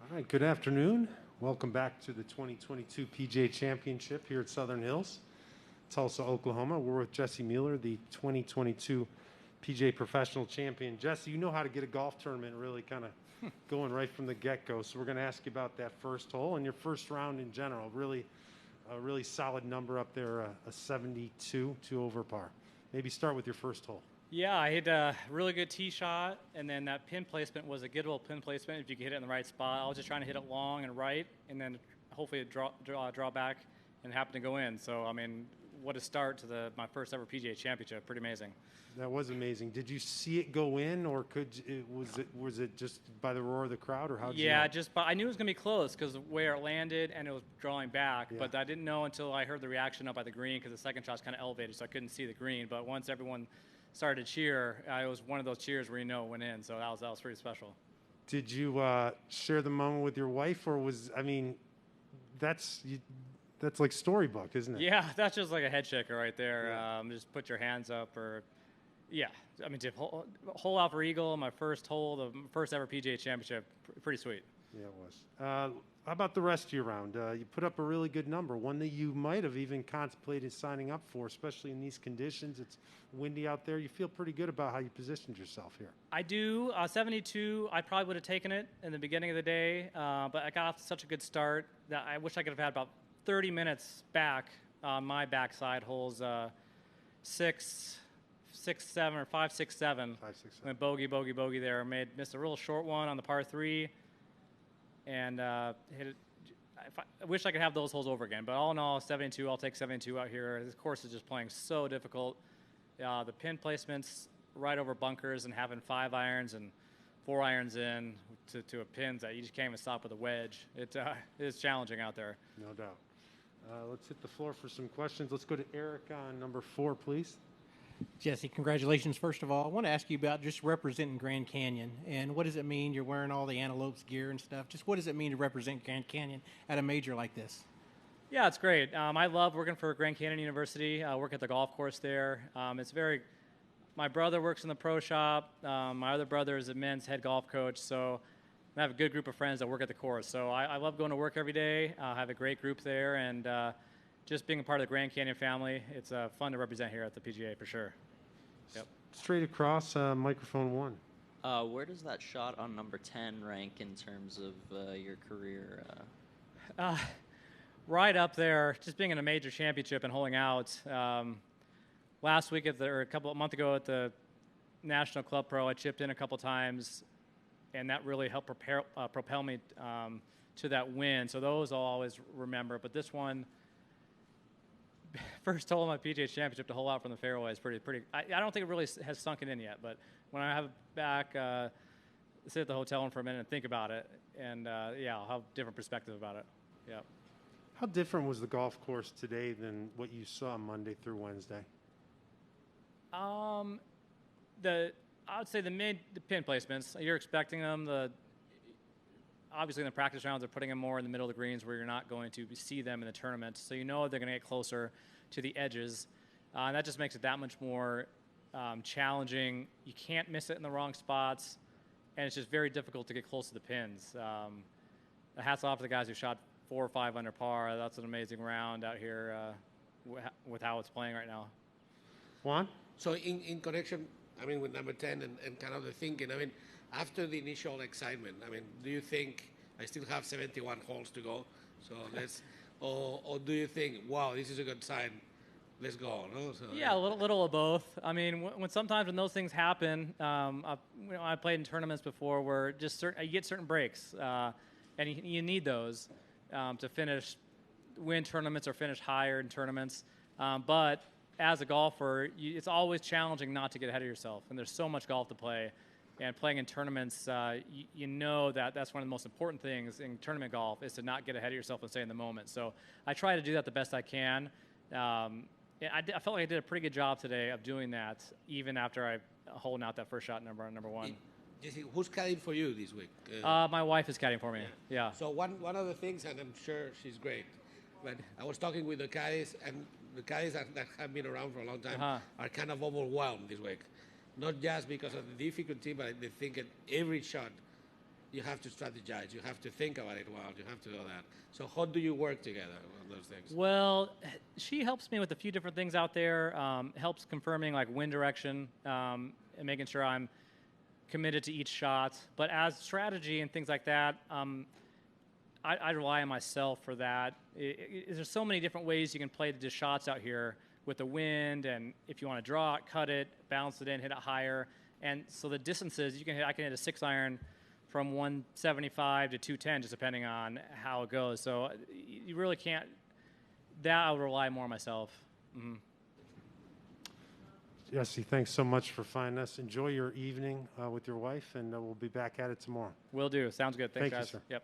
All right, good afternoon. Welcome back to the 2022 PGA Championship here at Southern Hills, Tulsa, Oklahoma. We're with Jesse Mueller, the 2022 PGA Professional Champion. Jesse, you know how to get a golf tournament really kind of going right from the get-go. So we're going to ask you about that first hole and your first round in general. Really, a really solid number up there, a 72, 2 over par. Maybe start with your first hole. Yeah, I hit a really good tee shot, and then that pin placement was a gettable pin placement if you could hit it in the right spot. I was just trying to hit it long and right, and then hopefully draw back, and happen to go in. So, I mean, what a start to my first ever PGA Championship. Pretty amazing. That was amazing. Did you see it go in, or was it just by the roar of the crowd, or how? Yeah, I knew it was gonna be close because of where it landed and it was drawing back. Yeah. But I didn't know until I heard the reaction up by the green because the second shot's kind of elevated, so I couldn't see the green. But once everyone started to cheer, it was one of those cheers where you know it went in. So that was pretty special. Did you share the moment with your wife, or that's like storybook, isn't it? Yeah, that's just like a head shaker right there. Yeah. Just put your hands up, or yeah. I mean, hole out for eagle, my first hole, the first ever PGA Championship, pretty sweet. Yeah, it was. How about the rest of your round? You put up a really good number, one that you might have even contemplated signing up for, especially in these conditions. It's windy out there. You feel pretty good about how you positioned yourself here. I do. 72, I probably would have taken it in the beginning of the day, but I got off to such a good start that I wish I could have had about 30 minutes back on my backside holes 6, 7, or 5, 6, 7. 5, 6, 7. Went bogey there. Missed a real short one on the par 3. And hit it. I wish I could have those holes over again. But all in all, 72, I'll take 72 out here. This course is just playing so difficult. The pin placements right over bunkers and having 5 irons and 4 irons in to a pins that you just can't even stop with a wedge. It is challenging out there. No doubt. Let's hit the floor for some questions. Let's go to Eric on number 4, please. Jesse, congratulations, first of all. I want to ask you about just representing Grand Canyon, and what does it mean? You're wearing all the Antelopes gear and stuff. Just what does it mean to represent Grand Canyon at a major like this? Yeah, it's great. I love working for Grand Canyon University. I work at the golf course there. My brother works in the pro shop. My other brother is a men's head golf coach, so I have a good group of friends that work at the course. So I love going to work every day. I have a great group there, and just being a part of the Grand Canyon family, it's fun to represent here at the PGA for sure. Yep. Straight across, microphone 1. Where does that shot on number 10 rank in terms of your career? Right up there, just being in a major championship and holding out. Last week a month ago at the National Club Pro, I chipped in a couple times, and that really helped propel me to that win. So those I'll always remember. But this one, first hole in my PGA Championship to hole out from the fairway is pretty. I don't think it really has sunk in yet, but when I have it back, sit at the hotel room for a minute and think about it, and I'll have a different perspective about it. Yeah. How different was the golf course today than what you saw Monday through Wednesday? I would say the pin placements. You're expecting them. Obviously, in the practice rounds, they're putting them more in the middle of the greens where you're not going to see them in the tournament. So you know they're going to get closer to the edges. And that just makes it that much more challenging. You can't miss it in the wrong spots. And it's just very difficult to get close to the pins. Hats off to the guys who shot 4 or 5 under par. That's an amazing round out here with how it's playing right now. Juan? So in connection, with number 10 and kind of the thinking, after the initial excitement, do you think I still have 71 holes to go? So or do you think, wow, this is a good sign, let's go? No? So, yeah, a little of both. Sometimes when those things happen, I played in tournaments before where just you get certain breaks, and you need those to win tournaments or finish higher in tournaments. But as a golfer, it's always challenging not to get ahead of yourself, and there's so much golf to play. And playing in tournaments, you know that's one of the most important things in tournament golf is to not get ahead of yourself and stay in the moment. So I try to do that the best I can. I felt like I did a pretty good job today of doing that, even after holding out that first shot number 1. Jesse, who's caddying for you this week? My wife is caddying for me. Yeah. So one of the things, and I'm sure she's great, but I was talking with the caddies, and the caddies that have been around for a long time are kind of overwhelmed this week. Not just because of the difficulty, but they think that every shot you have to strategize. You have to think about it well. You have to do that. So how do you work together on those things? Well, she helps me with a few different things out there. Helps confirming like wind direction and making sure I'm committed to each shot. But as strategy and things like that, I rely on myself for that. There's so many different ways you can play the shots out here with the wind, and if you want to draw it, cut it, bounce it in, hit it higher. And so the distances I can hit a 6-iron from 175 to 210, just depending on how it goes. So you really can't. That I would rely more on myself. Mm-hmm. Jesse, thanks so much for finding us. Enjoy your evening with your wife, and we'll be back at it tomorrow. Will do. Sounds good. Thanks, Thank you, guys. sir. Yep.